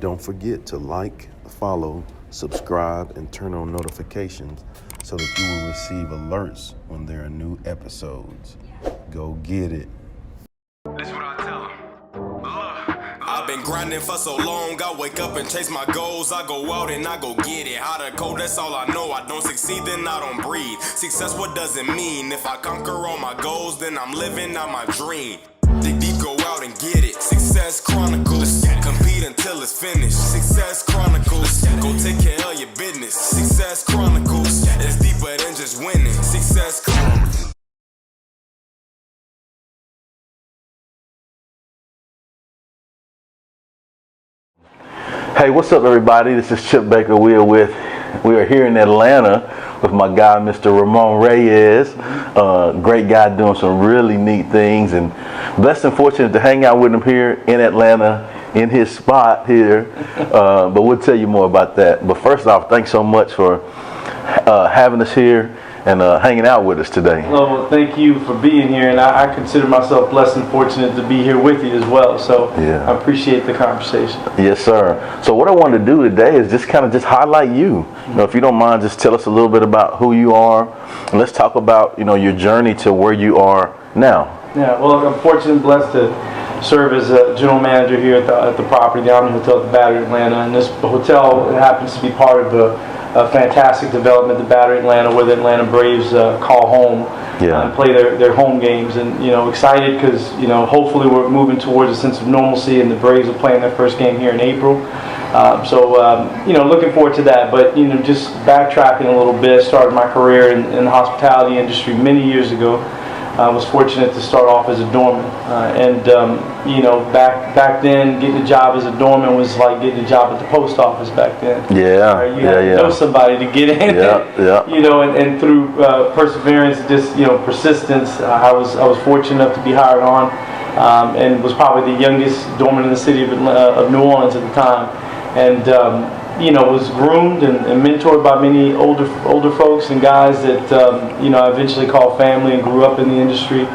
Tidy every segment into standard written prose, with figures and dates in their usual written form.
Don't forget to like, follow, subscribe, and turn on notifications so that you will receive alerts when there are new episodes. Go get it. That's what I tell them. I've been grinding for so long, I wake up and chase my goals. I go out and I go get it. How to code, that's all I know. I don't succeed, then I don't breathe. Success, what does it mean? If I conquer all my goals, then I'm living out my dream. Dig deep, go out and get it. Success Chronicles. Compete until it's finished. Success Chronicles. Go take care of your business. Success Chronicles. It's deeper than just winning. Success Chronicles. Hey, what's up, everybody? This is Chip Baker. We are here in Atlanta with my guy, Mr. Ramon Reyes. Great guy doing some really neat things, and blessed and fortunate to hang out with him here in Atlanta in his spot here. But we'll tell you more about that. But first off, thanks so much for having us here and hanging out with us today. Well, thank you for being here, and I consider myself blessed and fortunate to be here with you as well. So Yeah. I appreciate the conversation. Yes, sir. So what I wanted to do today is just kind of just highlight you. You know, if you don't mind, just tell us a little bit about who you are, and let's talk about, you know, your journey to where you are now. Yeah, well, I'm fortunate and blessed to serve as a general manager here at the property, the Omni Hotel at the Battery Atlanta. And this hotel happens to be part of a fantastic development, the Battery Atlanta, where the Atlanta Braves call home and play their home games. And, you know, excited because, you know, hopefully we're moving towards a sense of normalcy, and the Braves are playing their first game here in April. You know, looking forward to that. But, you know, just backtracking a little bit, started my career in the hospitality industry many years ago. I was fortunate to start off as a doorman, you know, back then, getting a job as a doorman was like getting a job at the post office back then. Yeah, You had to know somebody to get in. You know, and through perseverance, just, you know, persistence, I was fortunate enough to be hired on, and was probably the youngest doorman in the city of New Orleans at the time, and you know, was groomed and mentored by many older folks and guys that you know, I eventually called family and grew up in the industry.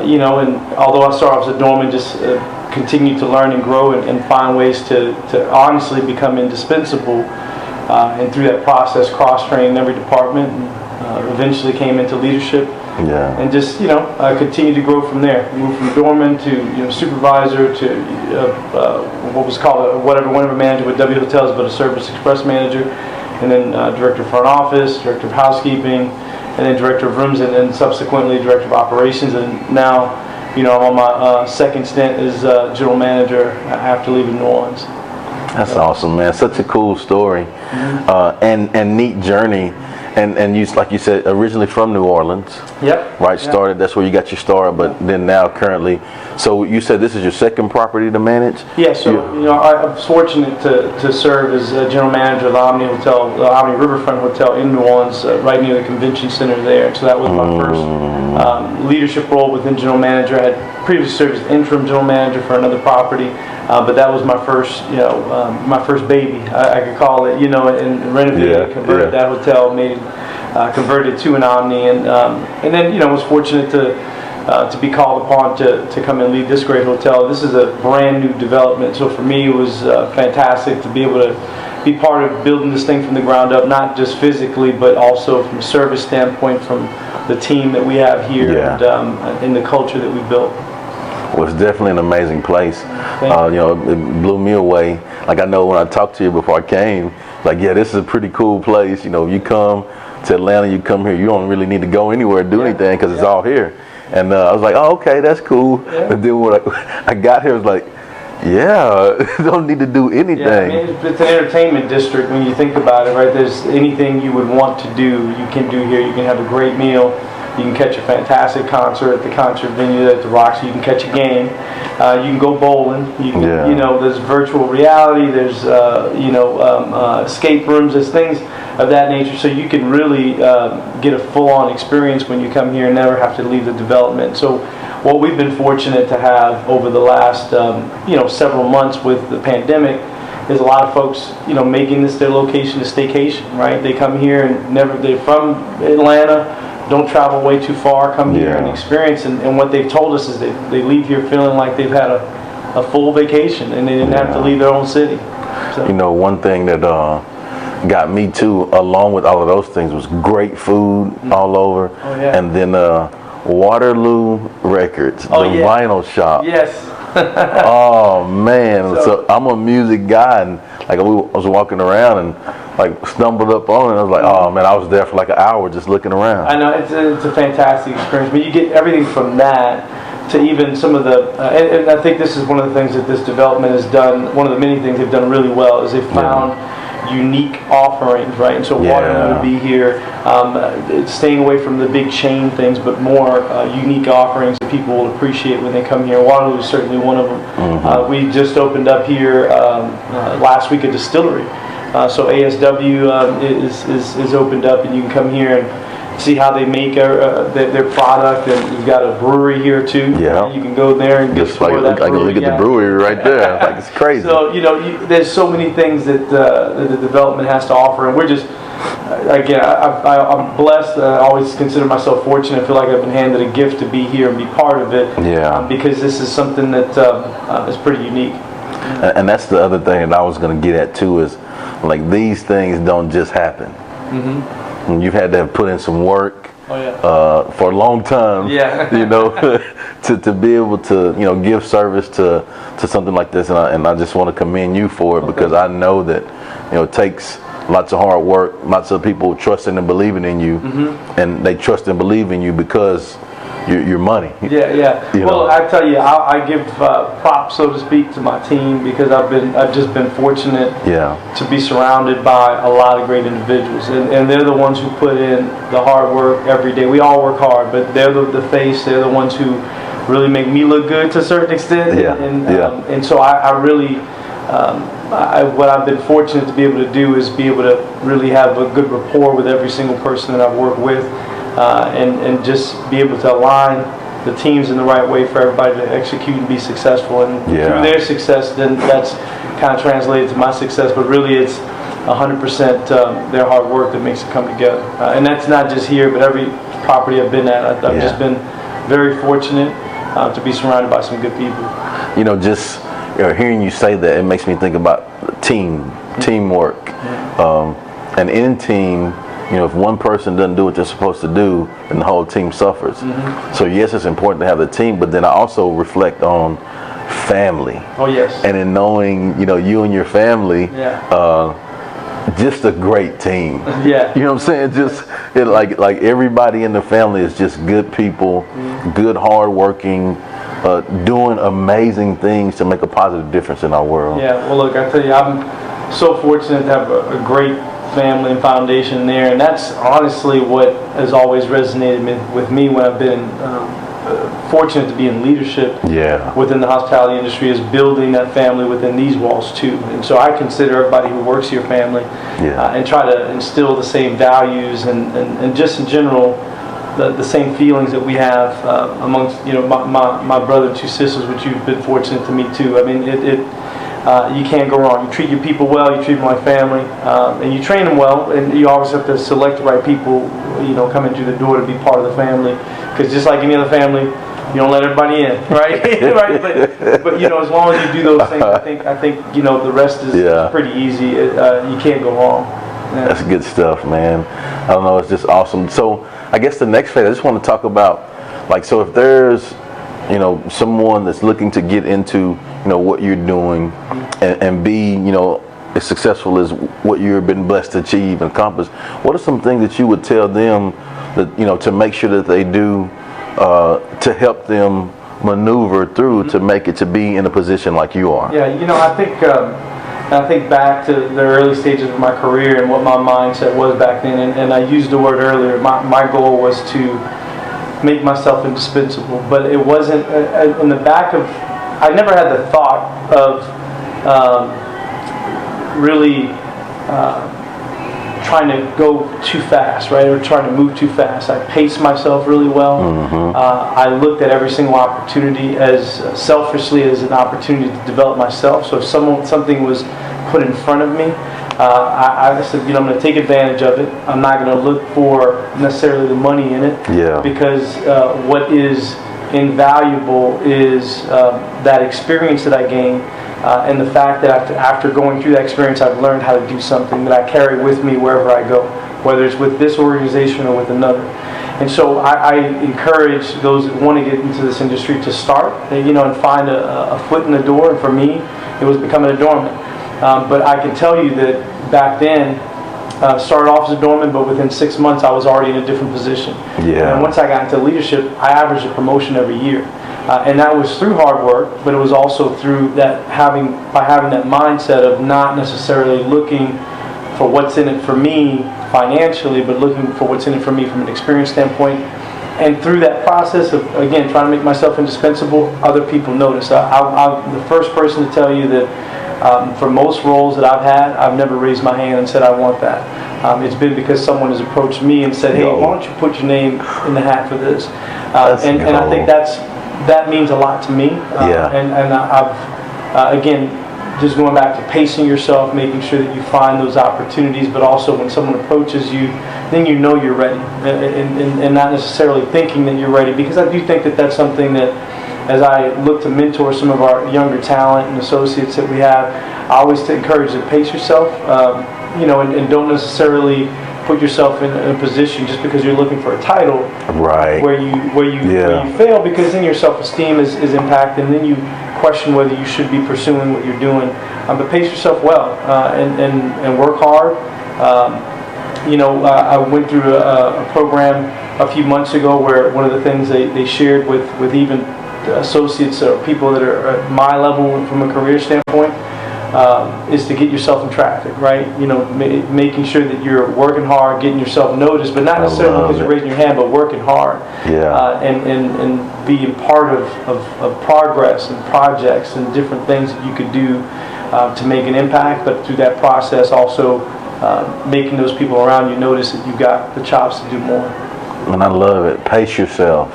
You know, and although I started off as a doorman, just continued to learn and grow and find ways to honestly become indispensable. And through that process, cross-trained in every department, and eventually came into leadership. And just, you know, continued to grow from there. Moved from doorman to, you know, supervisor to what was called whatever manager with W Hotels, but a service express manager, and then director of front office, director of housekeeping, and then director of rooms, and then subsequently director of operations. And now, you know, I'm on my second stint as general manager after leaving New Orleans. That's awesome, man. Such a cool story, and neat journey. And you, like you said, originally from New Orleans. Yep. Right. Started. That's where you got your start. But then now, currently, so you said this is your second property to manage. Yeah. So you know, I was fortunate to serve as general manager of the Omni Hotel, the Omni Riverfront Hotel in New Orleans, right near the convention center there. So that was my first leadership role within general manager. I had previously served as interim general manager for another property, but that was my first, you know, my first baby, I could call it. You know, and renovated, converted that hotel, made it. Converted to an Omni, and then, you know, was fortunate to be called upon to come and lead this great hotel. This is a brand new development, so for me it was fantastic to be able to be part of building this thing from the ground up, not just physically, but also from a service standpoint, from the team that we have here, and the culture that we built. Well, it's definitely an amazing place. You know, it blew me away. Like, I know when I talked to you before I came, like, yeah, this is a pretty cool place. You know, you come to Atlanta, you come here, you don't really need to go anywhere or do anything because it's all here. And I was like, oh, okay, that's cool. But then when I got here, I was like, don't need to do anything. Yeah, I mean, it's an entertainment district when you think about it, right? There's anything you would want to do, you can do here. You can have a great meal. You can catch a fantastic concert at the concert venue at the Roxy. You can catch a game. You can go bowling. You can, you know, there's virtual reality. There's, you know, escape rooms. There's things of that nature. So you can really get a full-on experience when you come here and never have to leave the development. So what we've been fortunate to have over the last, you know, several months with the pandemic is a lot of folks, you know, making this their location, a staycation, right? They come here and they're from Atlanta, don't travel way too far, come here and experience. And what they've told us is they leave here feeling like they've had a full vacation, and they didn't have to leave their own city. So. You know, one thing that got me too, along with all of those things, was great food all over, and then Waterloo Records, the vinyl shop. Yes. Oh man! So I'm a music guy, and like I was walking around and like stumbled up on it. I was like, oh man, I was there for like an hour just looking around. I know it's a fantastic experience, but you get everything from that to even some of the, and I think this is one of the things that this development has done. One of the many things they've done really well is they've found unique offerings, right? And so Waterloo would be here, staying away from the big chain things, but more unique offerings that people will appreciate when they come here. Waterloo is certainly one of them. We just opened up here last week a distillery. So ASW is opened up, and you can come here and see how they make their product, and you've got a brewery here too. Yeah, you can go there and just like I can look at the brewery right there. Like it's crazy. So there's so many things that the development has to offer, and we're just again, I'm blessed. I always consider myself fortunate. I feel like I've been handed a gift to be here and be part of it. Yeah, because this is something that is pretty unique. And that's the other thing that I was going to get at too, is like these things don't just happen. You've had to have put in some work for a long time, you know, to be able to, you know, give service to something like this. And I just want to commend you for it, because I know that, you know, it takes lots of hard work, lots of people trusting and believing in you, and they trust and believe in you because your money. Well, I tell you, I give props, so to speak, to my team, because I've just been fortunate to be surrounded by a lot of great individuals, and they're the ones who put in the hard work every day. We all work hard, but they're the face. They're the ones who really make me look good to a certain extent. And so I really. What I've been fortunate to be able to do is be able to really have a good rapport with every single person that I've worked with. And just be able to align the teams in the right way for everybody to execute and be successful. And through their success, then that's kind of translated to my success. But really, it's 100% their hard work that makes it come together. And that's not just here, but every property I've been at. I've just been very fortunate to be surrounded by some good people. You know, just hearing you say that, it makes me think about teamwork. And in team, you know, if one person doesn't do what they're supposed to do, then the whole team suffers. So yes, it's important to have the team, but then I also reflect on family. Oh yes. And in knowing, you know, you and your family, just a great team. You know what I'm saying? Just like everybody in the family is just good people, good, hardworking, doing amazing things to make a positive difference in our world. Well, look, I tell you, I'm so fortunate to have a great family and foundation there, and that's honestly what has always resonated with me when I've been fortunate to be in leadership within the hospitality industry, is building that family within these walls too. And so I consider everybody who works here family, and try to instill the same values and just in general the same feelings that we have amongst, you know, my brother and two sisters, which you've been fortunate to meet too. I mean, you can't go wrong. You treat your people well, you treat them like family, and you train them well, and you always have to select the right people, you know, coming through the door to be part of the family, because just like any other family, you don't let everybody in, right? But you know, as long as you do those things, I think you know, the rest is pretty easy. You can't go wrong. That's good stuff, man. I don't know, it's just awesome. So I guess the next phase, I just want to talk about, like, so if there's, you know, someone that's looking to get into, you know, what you're doing and be, you know, as successful as what you've been blessed to achieve and accomplish, what are some things that you would tell them that, you know, to make sure that they do to help them maneuver through to make it to be in a position like you are? You know, I think back to the early stages of my career and what my mindset was back then, and I used the word earlier. My goal was to make myself indispensable, but it wasn't in the back of. I never had the thought of really trying to go too fast, right, or trying to move too fast. I paced myself really well. I looked at every single opportunity as selfishly as an opportunity to develop myself. So if something was put in front of me, I said, you know, I'm going to take advantage of it. I'm not going to look for necessarily the money in it, because what is invaluable is that experience that I gained, and the fact that after going through that experience, I've learned how to do something that I carry with me wherever I go, whether it's with this organization or with another. And so I encourage those that want to get into this industry to start, and find a foot in the door. And for me, it was becoming a doorman. But I can tell you that back then, started off as a doorman, but within 6 months, I was already in a different position. Yeah. And once I got into leadership, I averaged a promotion every year. And that was through hard work, but it was also through that by having that mindset of not necessarily looking for what's in it for me financially, but looking for what's in it for me from an experience standpoint. And through that process of, again, trying to make myself indispensable, other people notice. I'm the first person to tell you that for most roles that I've had, I've never raised my hand and said I want that. It's been because someone has approached me and said, hey, why don't you put your name in the hat for this? And I think that means a lot to me. And I've, again, just going back to pacing yourself, making sure that you find those opportunities, but also when someone approaches you, then you know you're ready, and not necessarily thinking that you're ready, because I do think that that's something that, as I look to mentor some of our younger talent and associates that we have, I always encourage to pace yourself, and don't necessarily put yourself in a position just because you're looking for a title, right? Where you fail, because then your self-esteem is impacted, and then you question whether you should be pursuing what you're doing. But pace yourself well, and work hard. I went through a program a few months ago where one of the things they shared with even associates or people that are at my level from a career standpoint is to get yourself in traffic, right? Making sure that you're working hard, getting yourself noticed, but not necessarily because you're raising your hand, but working hard. And being part of progress and projects and different things that you could do to make an impact, but through that process also making those people around you notice that you've got the chops to do more. And I love it. Pace yourself.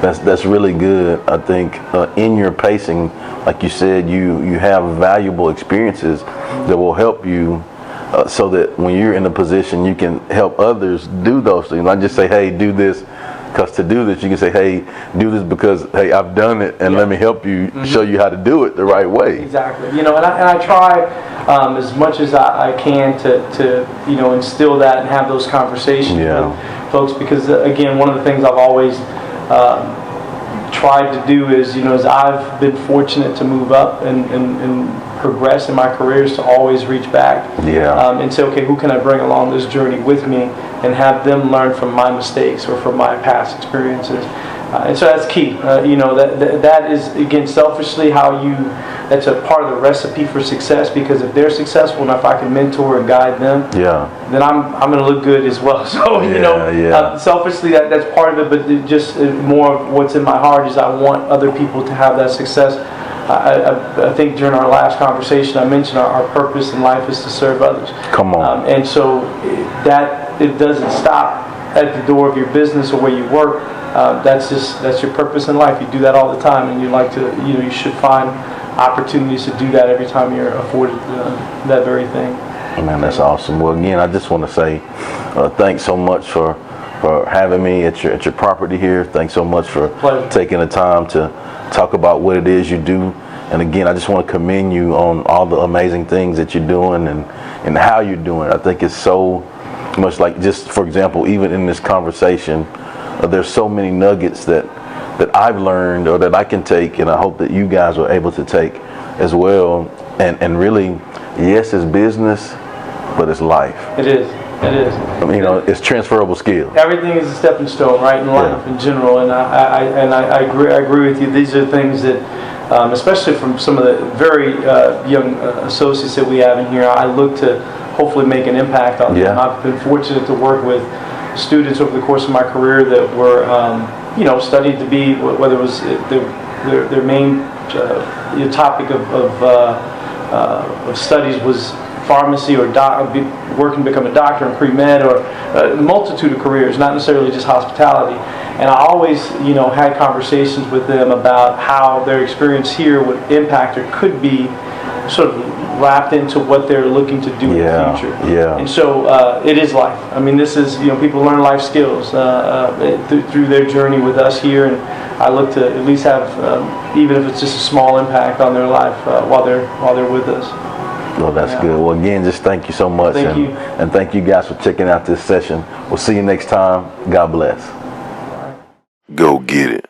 That's really good. I think in your pacing, like you said, you have valuable experiences that will help you so that when you're in a position, you can help others do those things. Not just say, hey, do this, because to do this, you can say, hey, do this because, hey, I've done it, and let me help you, show you how to do it the right way. Exactly. And I try as much as I can to instill that and have those conversations with folks, because, again, one of the things I've always tried to do is, as I've been fortunate to move up and progress in my career, is to always reach back and say, okay, who can I bring along this journey with me, and have them learn from my mistakes or from my past experiences. And so that's key. That is, again, selfishly that's a part of the recipe for success, because if they're successful and if I can mentor and guide them, then I'm going to look good as well. So, selfishly that's part of it, but just more of what's in my heart is I want other people to have that success. I think during our last conversation I mentioned our purpose in life is to serve others. Come on. And so that it doesn't stop at the door of your business or where you work. That's your purpose in life. You do that all the time, and you should find opportunities to do that every time you're afforded that very thing. Man, that's awesome. Well, again, I just want to say thanks so much for having me at your property here. Thanks so much for taking the time to talk about what it is you do. And again, I just want to commend you on all the amazing things that you're doing and how you're doing it. I think it's so much like, just for example, even in this conversation, there's so many nuggets that I've learned or that I can take, and I hope that you guys are able to take as well. And really, yes, it's business, but it's life. It is. It's transferable skills. Everything is a stepping stone, right, in life in general. And I agree with you. These are things that, especially from some of the very young associates that we have in here, I look to hopefully make an impact on them. I've been fortunate to work with students over the course of my career that were, studied to be, whether it was their main topic of studies was pharmacy or working to become a doctor and pre-med, or a multitude of careers, not necessarily just hospitality. And I always, had conversations with them about how their experience here would impact or could be sort of wrapped into what they're looking to do in the future. Yeah. And so it is life. I mean, this is, people learn life skills through their journey with us here, and I look to at least have, even if it's just a small impact on their life while they're with us. Well, that's good. Well, again, just thank you so much. Thank you. And thank you guys for checking out this session. We'll see you next time. God bless. Go get it.